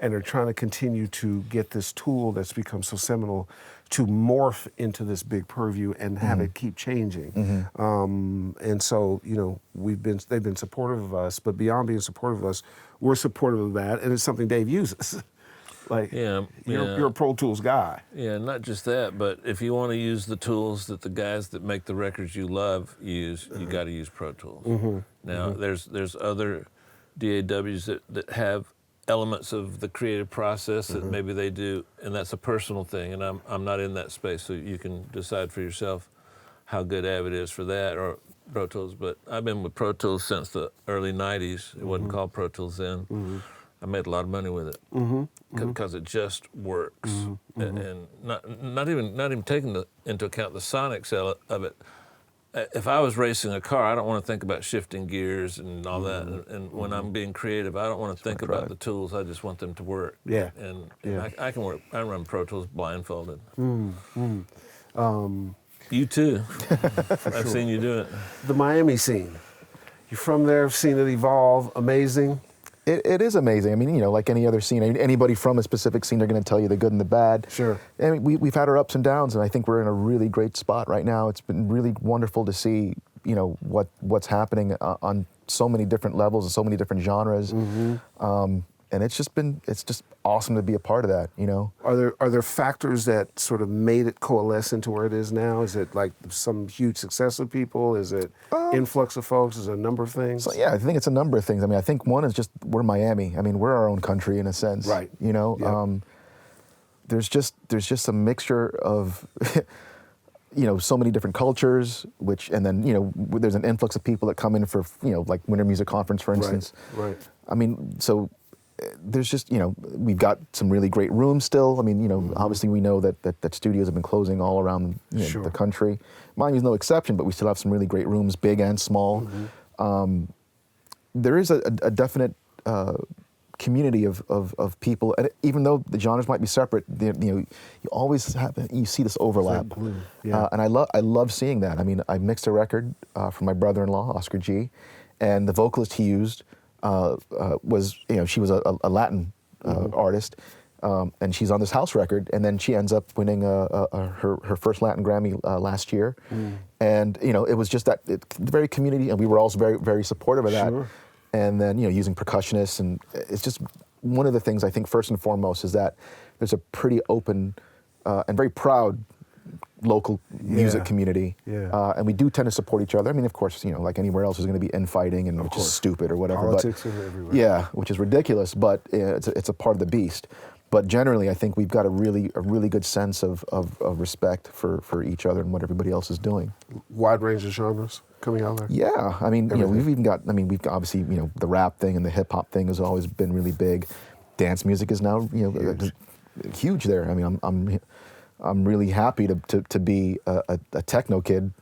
and they're trying to continue to get this tool that's become so seminal to morph into this big purview and have it keep changing. And so, they've been supportive of us, but beyond being supportive of us, we're supportive of that, and it's something Dave uses. You're a Pro Tools guy. Yeah, not just that, but if you want to use the tools that the guys that make the records you love use, you got to use Pro Tools. Now, there's other DAWs that have elements of the creative process that maybe they do, and that's a personal thing, and I'm not in that space, so you can decide for yourself how good Avid is for that, or Pro Tools. But I've been with Pro Tools since the early 90s. It wasn't called Pro Tools then. I made a lot of money with it because it just works, and not even taking into account the sonics of it. If I was racing a car, I don't want to think about shifting gears and all that. And when I'm being creative, I don't want to think about the tools. I just want them to work. Yeah. And I can work. I run Pro Tools blindfolded. You too. I've seen you do it. The Miami scene. You're from there, seen it evolve, amazing. It is amazing. I mean, like any other scene, anybody from a specific scene, they're going to tell you the good and the bad. Sure. I mean, we've had our ups and downs, and I think we're in a really great spot right now. It's been really wonderful to see, what's happening on so many different levels and so many different genres. And it's just awesome to be a part of that, Are there factors that sort of made it coalesce into where it is now? Is it like some huge success of people? Is it influx of folks? Is it a number of things? So, yeah, I think it's a number of things. I mean, I think one is just we're Miami. I mean, we're our own country in a sense. Right. Yep. There's just a mixture of so many different cultures, and then there's an influx of people that come in for like Winter Music Conference, for instance. Right. I mean, so there's just we've got some really great rooms still. I mean, obviously we know that studios have been closing all around Sure. the country. Miami's no exception, but we still have some really great rooms, big and small. There is a definite community of people, and even though the genres might be separate, you always you see this overlap. Yeah. And I love seeing that. I mean, I mixed a record for my brother-in-law, Oscar G, and the vocalist he used was, she was a Latin artist, and she's on this house record, and then she ends up winning her first Latin Grammy last year, and it was just that very community, and we were also very, very supportive of that, and then using percussionists, and it's just one of the things I think first and foremost is that there's a pretty open and very proud local music community, and we do tend to support each other. I mean, of course, like anywhere else, there's going to be infighting, and which is stupid or whatever. Politics are everywhere. Yeah, which is ridiculous, but it's a part of the beast. But generally, I think we've got a really good sense of respect for each other and what everybody else is doing. Wide range of genres coming out there. Yeah, I mean, we've even got. I mean, we've got, obviously, the rap thing and the hip hop thing has always been really big. Dance music is now, huge there. I mean, I'm really happy to be a techno kid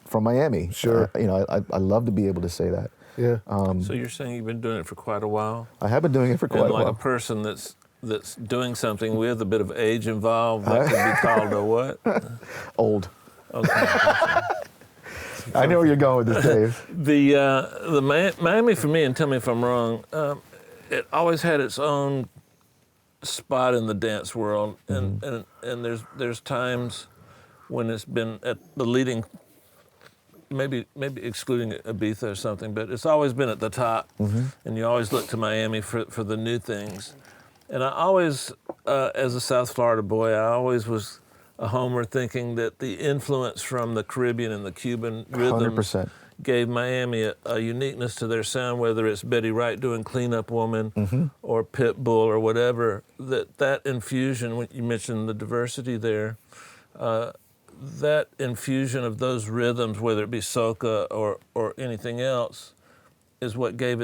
from Miami. Sure. I love to be able to say that. Yeah. So you're saying you've been doing it for quite a while? I have been doing it for quite a while. Like a person that's doing something with a bit of age involved, that could be called a what? Old. Okay. I know where you're going with this, Dave. The Miami for me, and tell me if I'm wrong, it always had its own spot in the dance world, and there's times when it's been at the leading, maybe excluding Ibiza or something, but it's always been at the top, and you always look to Miami for the new things. And I always, as a South Florida boy, I always was a homer thinking that the influence from the Caribbean and the Cuban rhythms 100%. gave Miami a uniqueness to their sound, whether it's Betty Wright doing Clean Up Woman or Pitbull or whatever. That infusion, when you mentioned the diversity there, that infusion of those rhythms, whether it be soca or anything else, is what gave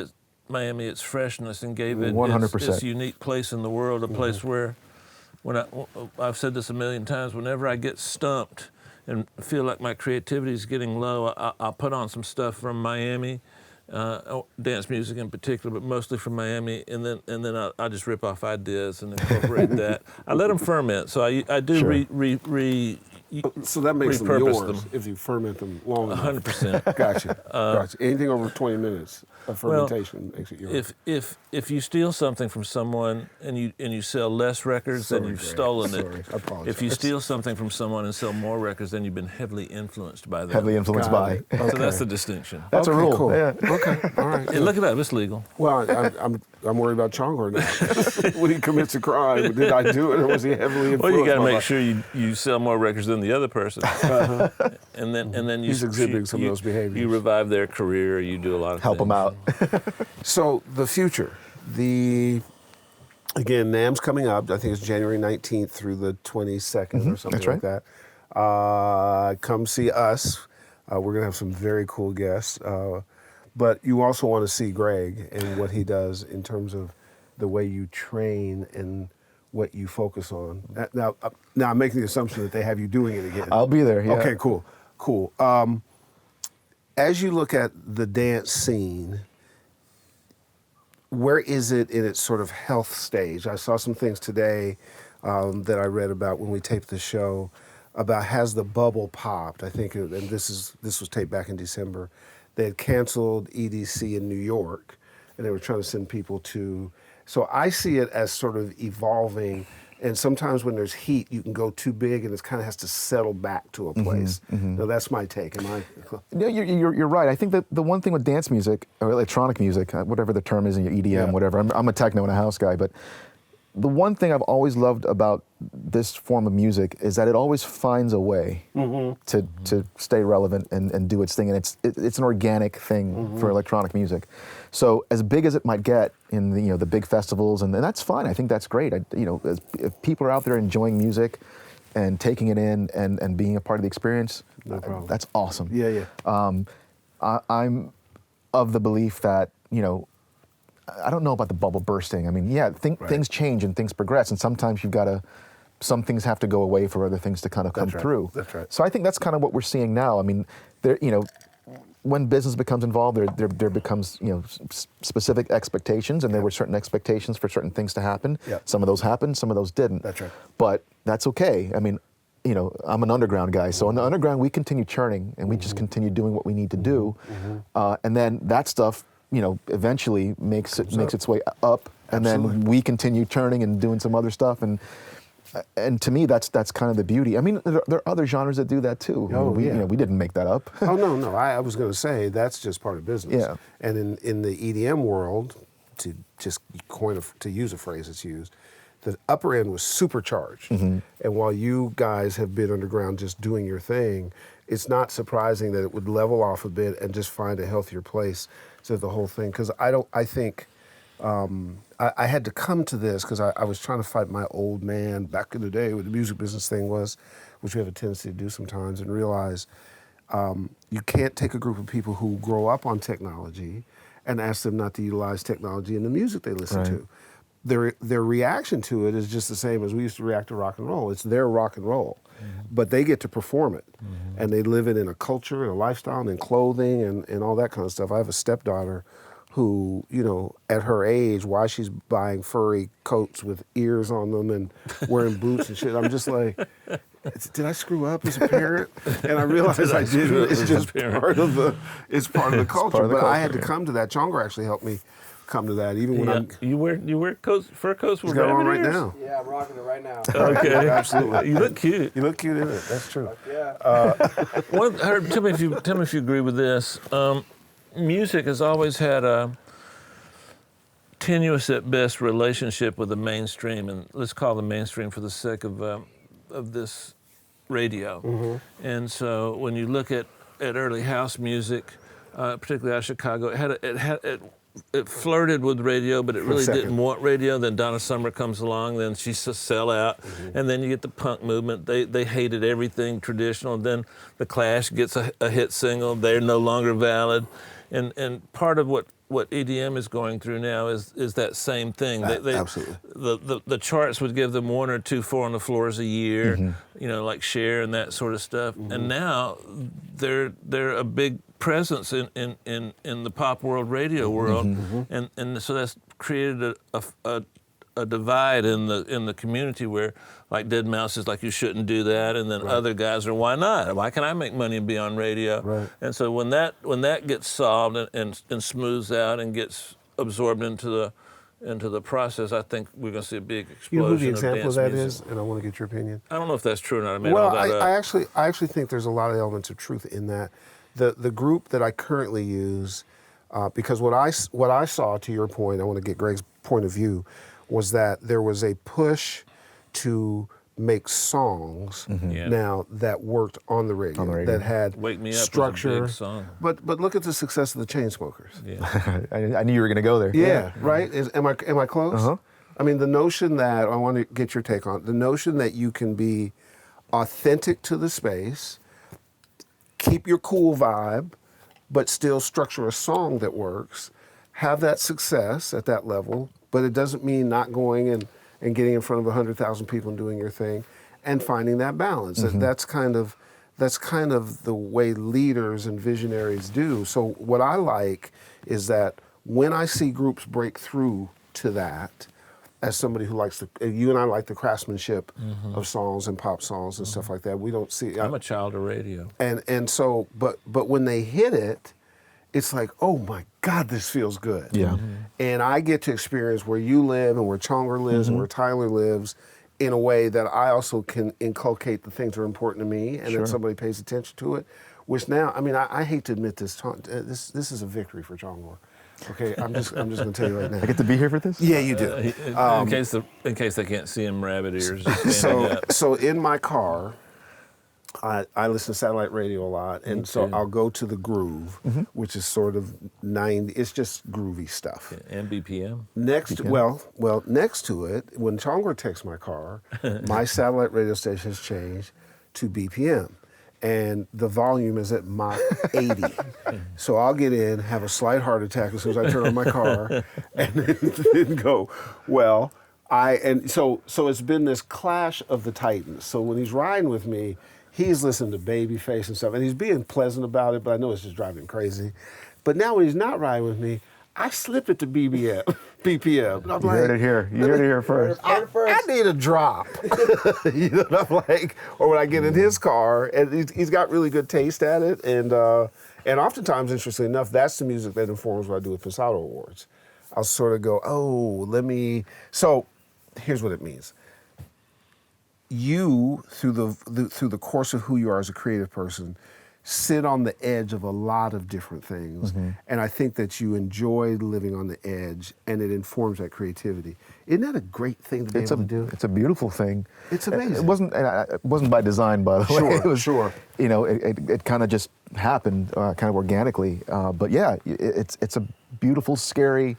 Miami its freshness and gave it 100%. its unique place in the world, a place where, I've said this a million times, whenever I get stumped and feel like my creativity is getting low, I'll put on some stuff from Miami, dance music in particular, but mostly from Miami, and then I just rip off ideas and incorporate that. I let them ferment, so I do So that makes them repurpose yours them. if you ferment them long enough. 100%. Gotcha. Anything over 20 minutes of fermentation makes it yours. If you steal something from someone and you sell less records, then you've Greg. stolen Sorry, it. I apologize. If you steal something from someone and sell more records, then you've been heavily influenced by them. Heavily influenced Got by. it. So that's the distinction. That's a rule. Cool. Yeah. Okay. All right. Hey, look at that, it's legal. Well, I'm worried about Chongor now. When he commits a crime, did I do it or was he heavily influenced? Well, you got to by make sure you sell more records than the other person, and then you He's exhibiting some of those behaviors. You revive their career. You do a lot of Help them things. out. So the future, again, NAMM's coming up. I think it's January 19th through the 22nd or something That's like that. Come see us. We're gonna have some very cool guests. But you also want to see Greg and what he does in terms of the way you train and what you focus on. Now I'm making the assumption that they have you doing it again. I'll be there. Yeah. Okay, cool. As you look at the dance scene, where is it in its sort of health stage? I saw some things today that I read about when we taped the show about has the bubble popped? I think, and this was taped back in December. They had canceled EDC in New York, and they were trying to send people to. So I see it as sort of evolving. And sometimes when there's heat, you can go too big, and it kind of has to settle back to a place. Now that's my take. Am I? No, you're right. I think that the one thing with dance music or electronic music, whatever the term is in your EDM, whatever. I'm a techno and a house guy, but the one thing I've always loved about this form of music is that it always finds a way to stay relevant and do its thing, and it's an organic thing for electronic music. So as big as it might get in the big festivals, and that's fine. I think that's great. If people are out there enjoying music and taking it in and being a part of the experience, that's awesome. Yeah. I'm of the belief that I don't know about the bubble bursting. I mean, things change and things progress, and sometimes some things have to go away for other things to kind of come through. That's right. So I think that's kind of what we're seeing now. I mean, when business becomes involved, there becomes specific expectations, and there were certain expectations for certain things to happen. Yeah. Some of those happened, some of those didn't. That's right. But that's okay. I mean, I'm an underground guy. So on the underground, we continue churning and we just continue doing what we need to do. And then that stuff, eventually makes its way up. And then we continue churning and doing some other stuff. And to me, that's kind of the beauty. I mean, there are other genres that do that too. We didn't make that up. Oh, no. I was going to say that's just part of business. Yeah. And in the EDM world, to just to use a phrase that's used, the upper end was supercharged. And while you guys have been underground just doing your thing, it's not surprising that it would level off a bit and just find a healthier place to the whole thing. Because I think I had to come to this because I was trying to fight my old man back in the day what the music business thing was, which we have a tendency to do sometimes, and realize you can't take a group of people who grow up on technology and ask them not to utilize technology in the music they listen to. Their reaction to it is just the same as we used to react to rock and roll. It's their rock and roll, but they get to perform it, and they live it in a culture and a lifestyle and in clothing and all that kind of stuff. I have a stepdaughter who, at her age, why she's buying furry coats with ears on them and wearing boots and shit. I'm just like, did I screw up as a parent? And I realized I didn't. It's just part of the culture. But I had to come to that. Chongar actually helped me come to that. Even when you wear coats, fur coats with got rabbit on right ears? now. Yeah, I'm rocking it right now. Okay, absolutely. You look cute. You look cute in it. That's true. Yeah. Tell me if you agree with this. Music has always had a tenuous at best relationship with the mainstream, and let's call the mainstream for the sake of this radio. And so when you look at early house music, particularly out of Chicago, it flirted with radio, but it really didn't want radio. Then Donna Summer comes along, then she sell out, and then you get the punk movement. They hated everything traditional. And then the Clash gets a hit single. They're no longer valid, and part of what EDM is going through now is that same thing. Absolutely. The charts would give them 1 or 2 4 on the floors a year, like Cher and that sort of stuff. And now they're a big presence in the pop world, radio world, and so that's created a divide in the community where, like Dead Mouse is like, you shouldn't do that, and then other guys are, why not? Why can I make money and be on radio? Right. And so when that gets solved and smooths out and gets absorbed into the process, I think we're going to see a big explosion. You know who the of example dance of that music. is? And I want to get your opinion. I don't know if that's true or not. I made all that up. I actually think there's a lot of elements of truth in that. The group that I currently use, because what I saw, to your point, I want to get Greg's point of view, was that there was a push to make songs now that worked on the radio, that had Wake Me Up structure. was a big song. But look at the success of the Chainsmokers. Yeah. I knew you were going to go there. Yeah, right? Am I close? I mean, the notion that, I want to get your take on it, the notion that you can be authentic to the space, keep your cool vibe, but still structure a song that works, have that success at that level, but it doesn't mean not going and getting in front of 100,000 people and doing your thing, and finding that balance. That's kind of the way leaders and visionaries do. So what I like is that when I see groups break through to that, as somebody who likes you and I like the craftsmanship of songs and pop songs and stuff like that. We don't see. I'm a child of radio. And so, but when they hit it, it's like, oh my God, this feels good. Yeah. And I get to experience where you live and where Chongar lives and where Tyler lives in a way that I also can inculcate the things that are important to me, and then somebody pays attention to it. Which now, I mean, I hate to admit this. This is a victory for Chongar. Okay, I'm just going to tell you right now. I get to be here for this? Yeah, you do. In case they can't see him, rabbit ears. Just standing up. So in my car, I listen to satellite radio a lot, and so I'll go to the Groove, which is sort of 90. It's just groovy stuff. And BPM. Next to it, when Chongar takes my car, my satellite radio station has changed to BPM. And the volume is at Mach 80. So I'll get in, have a slight heart attack as soon as I turn on my car, and then go, well, so it's been this clash of the titans. So when he's riding with me, he's listening to Babyface and stuff, and he's being pleasant about it, but I know it's just driving him crazy. But now when he's not riding with me, I slipped it to BPM. And I'm You heard it here. You heard it here first. I need a drop. You know what I'm like? Or when I get in his car, and he's got really good taste at it, and oftentimes, interestingly enough, that's the music that informs what I do with Pensado Awards. I'll sort of go, so here's what it means. You, through the course of who you are as a creative person, sit on the edge of a lot of different things, and I think that you enjoy living on the edge, and it informs that creativity. Isn't that a great thing to be able to do? It's a beautiful thing. It's amazing. It wasn't by design, by the way. Sure, It was, sure. You know, it kind of just happened, kind of organically. But yeah, it's a beautiful, scary,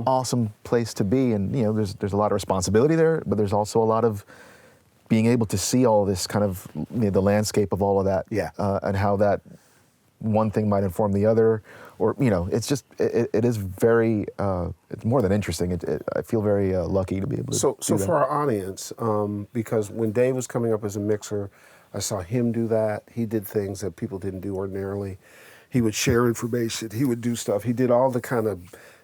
awesome place to be, and you know, there's a lot of responsibility there, but there's also a lot of being able to see all this kind of, you know, the landscape of all of that, and how that one thing might inform the other, or you know, it's just it is very it's more than interesting. I feel very lucky to be able to. So do that. for our audience, because when Dave was coming up as a mixer, I saw him do that. He did things that people didn't do ordinarily. He would share information. He would do stuff. He did all the kind of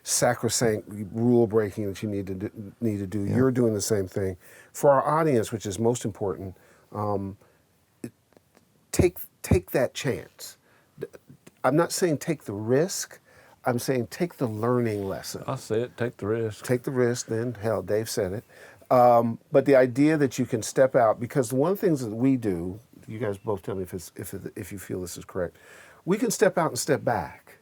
sacrosanct rule breaking that you need to do. You're doing the same thing. For our audience, which is most important, take that chance. I'm not saying take the risk. I'm saying take the learning lesson. I'll say it. Take the risk. Take the risk. Then hell, Dave said it. But the idea that you can step out, because one of the things that we do, you guys both tell me if you feel this is correct. We can step out and step back.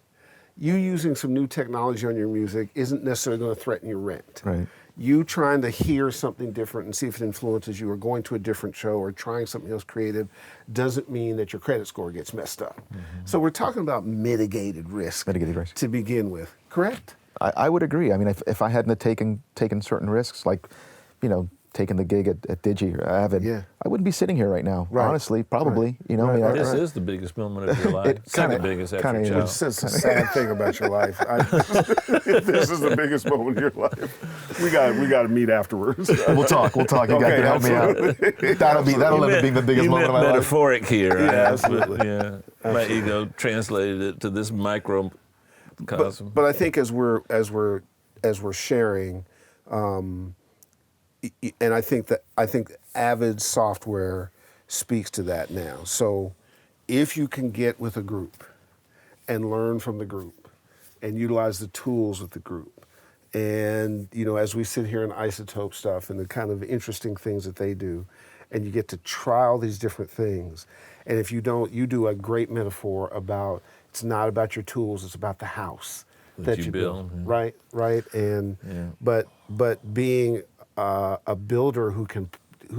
You using some new technology on your music isn't necessarily going to threaten your rent. Right. You trying to hear something different and see if it influences you, or going to a different show, or trying something else creative, doesn't mean that your credit score gets messed up. So we're talking about mitigated risk. Mitigated risk. To begin with, correct? I would agree. I mean, if I hadn't taken certain risks, like, you know, taking the gig at Digi or Avid, I wouldn't be sitting here right now. Right. Honestly, probably. Right. You know, Right. I mean, This is the biggest moment of your life. Second biggest after kinda child. It's just a sad thing about your life. This is the biggest moment of your life. We got to meet afterwards. We'll talk. You guys can help me out. That'll end up being the biggest moment of my life. Metaphoric here. Right? Yeah, absolutely. Yeah. My ego translated it to this microcosm. But I think as we're sharing, and I think Avid software speaks to that now. So if you can get with a group and learn from the group and utilize the tools with the group, and you know, as we sit here in Isotope stuff and the kind of interesting things that they do, and you get to try all these different things, and if you don't, you do a great metaphor about it's not about your tools, it's about the house that you build. Right, and but being a builder who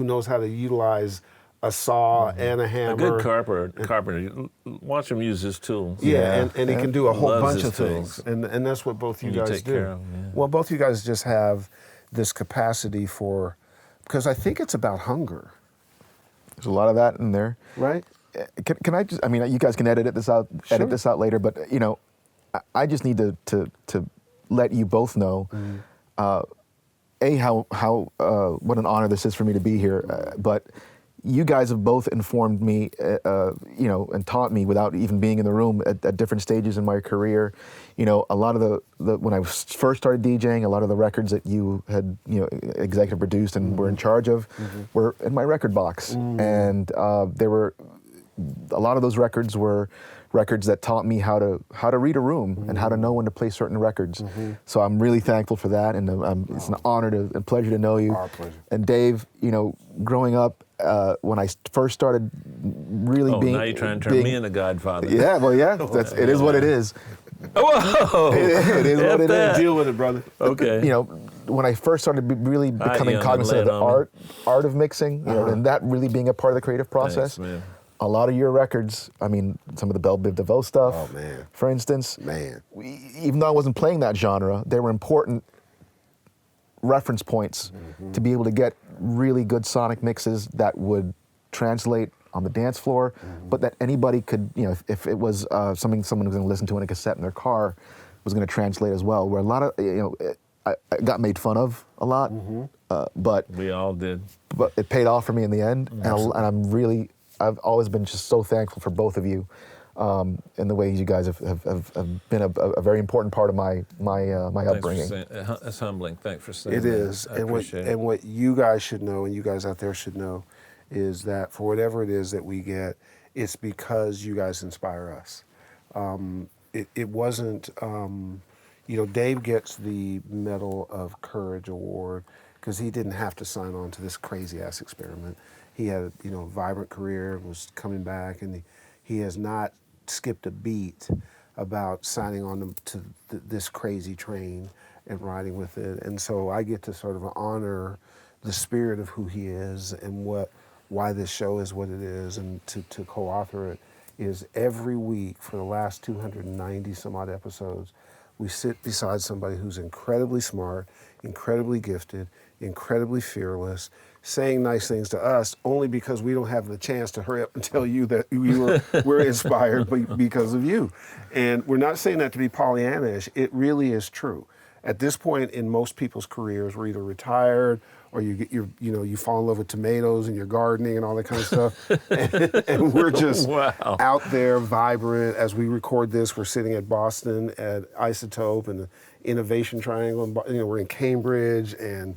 knows how to utilize a saw and a hammer. A good carpenter. Watch him use his tools. Yeah, and he can do a whole Loves bunch his of things, and that's what both you And you guys take do. care of 'em, yeah. Well, both you guys just have this capacity for, because I think it's about hunger, There's a lot of that in there. right? Can I just? I mean, you guys can edit this out later, but you know, I just need to let you both know, how what an honor this is for me to be here. But you guys have both informed me, you know, and taught me without even being in the room at different stages in my career. You know, a lot of the when I first started DJing, a lot of the records that you had, you know, executive produced and were in charge of, were in my record box, and there were a lot of those records were records that taught me how to read a room and how to know when to play certain records. So I'm really thankful for that, and it's an honor and pleasure to know you. Our pleasure. And Dave, you know, growing up, when I first started really being, now you're trying to turn me into Godfather. Yeah, well, yeah, it is what it is. Whoa! It is what it is. Deal with it, brother. Okay. You know, when I first started really becoming young, cognizant of lay the it on art of mixing, you know, and that really being a part of the creative process. Thanks, man. A lot of your records, I mean, some of the Belle Biv DeVoe stuff, Oh, man. for instance, Man. even though I wasn't playing that genre, they were important reference points to be able to get really good sonic mixes that would translate on the dance floor, but that anybody could, you know, if it was something someone was going to listen to in a cassette in their car, was going to translate as well. Where a lot of, you know, I got made fun of a lot, but We all did. it paid off for me in the end, and I'm really, I've always been just so thankful for both of you and the ways you guys have been a very important part of my upbringing. That's humbling. Thanks for saying It that. is, I appreciate it. and what you guys should know, and you guys out there should know, is that for whatever it is that we get, it's because you guys inspire us. It wasn't, Dave gets the Medal of Courage award because he didn't have to sign on to this crazy ass experiment. He had a vibrant career, was coming back, and he has not skipped a beat about signing on to this crazy train and riding with it. And so I get to sort of honor the spirit of who he is and why this show is what it is, and to co-author it is every week for the last 290 some odd episodes, we sit beside somebody who's incredibly smart, incredibly gifted, incredibly fearless, saying nice things to us only because we don't have the chance to hurry up and tell you that we're inspired because of you. And we're not saying that to be Pollyannish. It really is true. At this point in most people's careers, we're either retired or you fall in love with tomatoes and you're gardening and all that kind of stuff. and we're just out there, vibrant. As we record this, we're sitting at Boston at Isotope and the Innovation Triangle. We're in Cambridge, and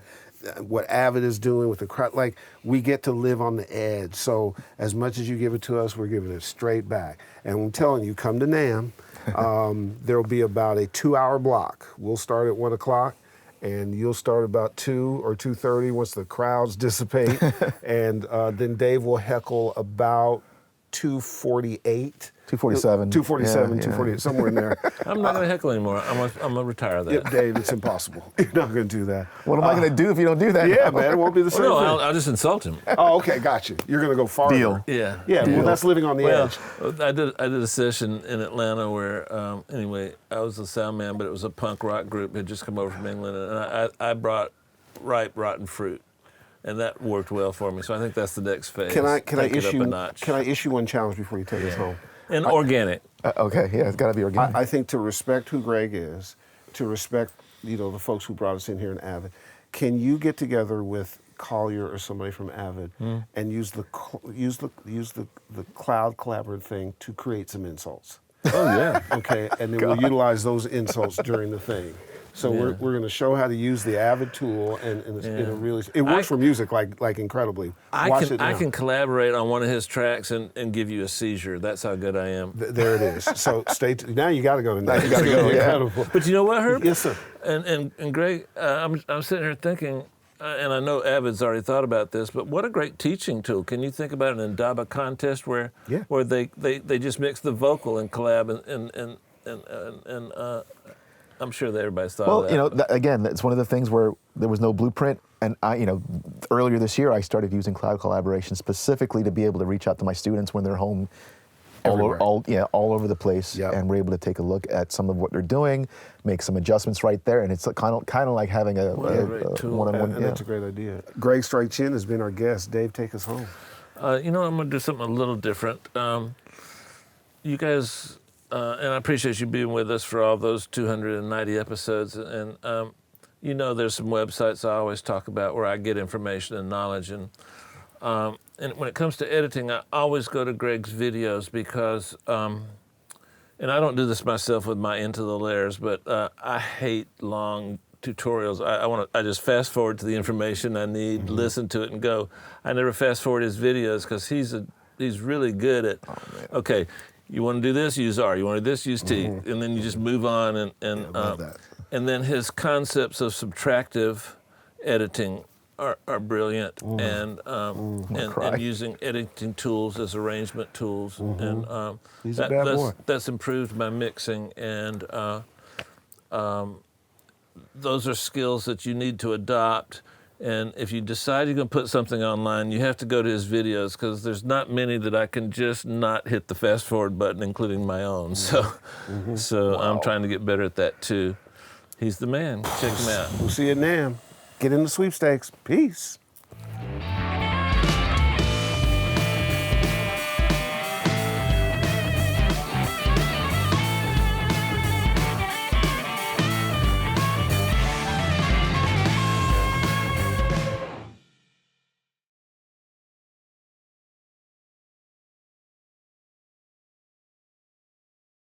what Avid is doing with the crowd, like, we get to live on the edge. So as much as you give it to us, we're giving it straight back. And I'm telling you, come to NAMM. There'll be about a 2-hour block. We'll start at 1 o'clock, and you'll start about 2 or 2:30 once the crowds dissipate. And then Dave will heckle about 2:48. 247. 247, Yeah, 248, somewhere in there. I'm not going to heckle anymore. I'm going to retire that. Yeah, Dave, it's impossible. You're not going to do that. What am I going to do if you don't do that? Yeah, man, it won't be the same No, thing. I'll just insult him. Oh, okay, got you. You're going to go farther. Deal. Yeah. Yeah, well, that's living on the edge. I did a session in Atlanta where, anyway, I was the sound man, but it was a punk rock group that had just come over from England, and I brought ripe rotten fruit, and that worked well for me. So I think that's the next phase. Can I Take it up a notch. Can I issue one challenge before you take us home? And organic. Okay, yeah, it's got to be organic. I think to respect who Greg is, to respect the folks who brought us in here in Avid, can you get together with Collier or somebody from Avid and use the cloud collaborative thing to create some insults? Oh yeah. Okay, and then we'll utilize those insults during the thing. So we're going to show how to use the Avid tool, and it works for music like incredibly. Watch it now. I can collaborate on one of his tracks and give you a seizure. That's how good I am. There it is. So stay tuned. Now you got to go to Now you got to go. Incredible. But you know what, Herb? Yes, sir. And Greg, I'm sitting here thinking, and I know Avid's already thought about this, but what a great teaching tool. Can you think about an Indaba contest where they just mix the vocal and collab and I'm sure that everybody's thought of that. Well, again, that's one of the things where there was no blueprint. And earlier this year, I started using cloud collaboration specifically to be able to reach out to my students when they're home all over the place. Yep. And we're able to take a look at some of what they're doing, make some adjustments right there. And it's kind of like having a great tool. one-on-one. And that's a great idea. Greg Stryke Chin has been our guest. Dave, take us home. I'm going to do something a little different. You guys, and I appreciate you being with us for all those 290 episodes. And there's some websites I always talk about where I get information and knowledge. And when it comes to editing, I always go to Greg's videos because, and I don't do this myself with my Into the Layers, but I hate long tutorials. I just fast forward to the information I need, listen to it, and go. I never fast forward his videos because he's really good at. Okay, you want to do this? Use R. You want to do this? Use T. And then you just move on. love that. And then his concepts of subtractive editing are brilliant, and using editing tools as arrangement tools, and He's a bad boy. that's improved my mixing, and those are skills that you need to adopt. And if you decide you're going to put something online, you have to go to his videos because there's not many that I can just not hit the fast forward button, including my own. So I'm trying to get better at that too. He's the man. Check him out. We'll see you at NAMM. Get in the sweepstakes. Peace.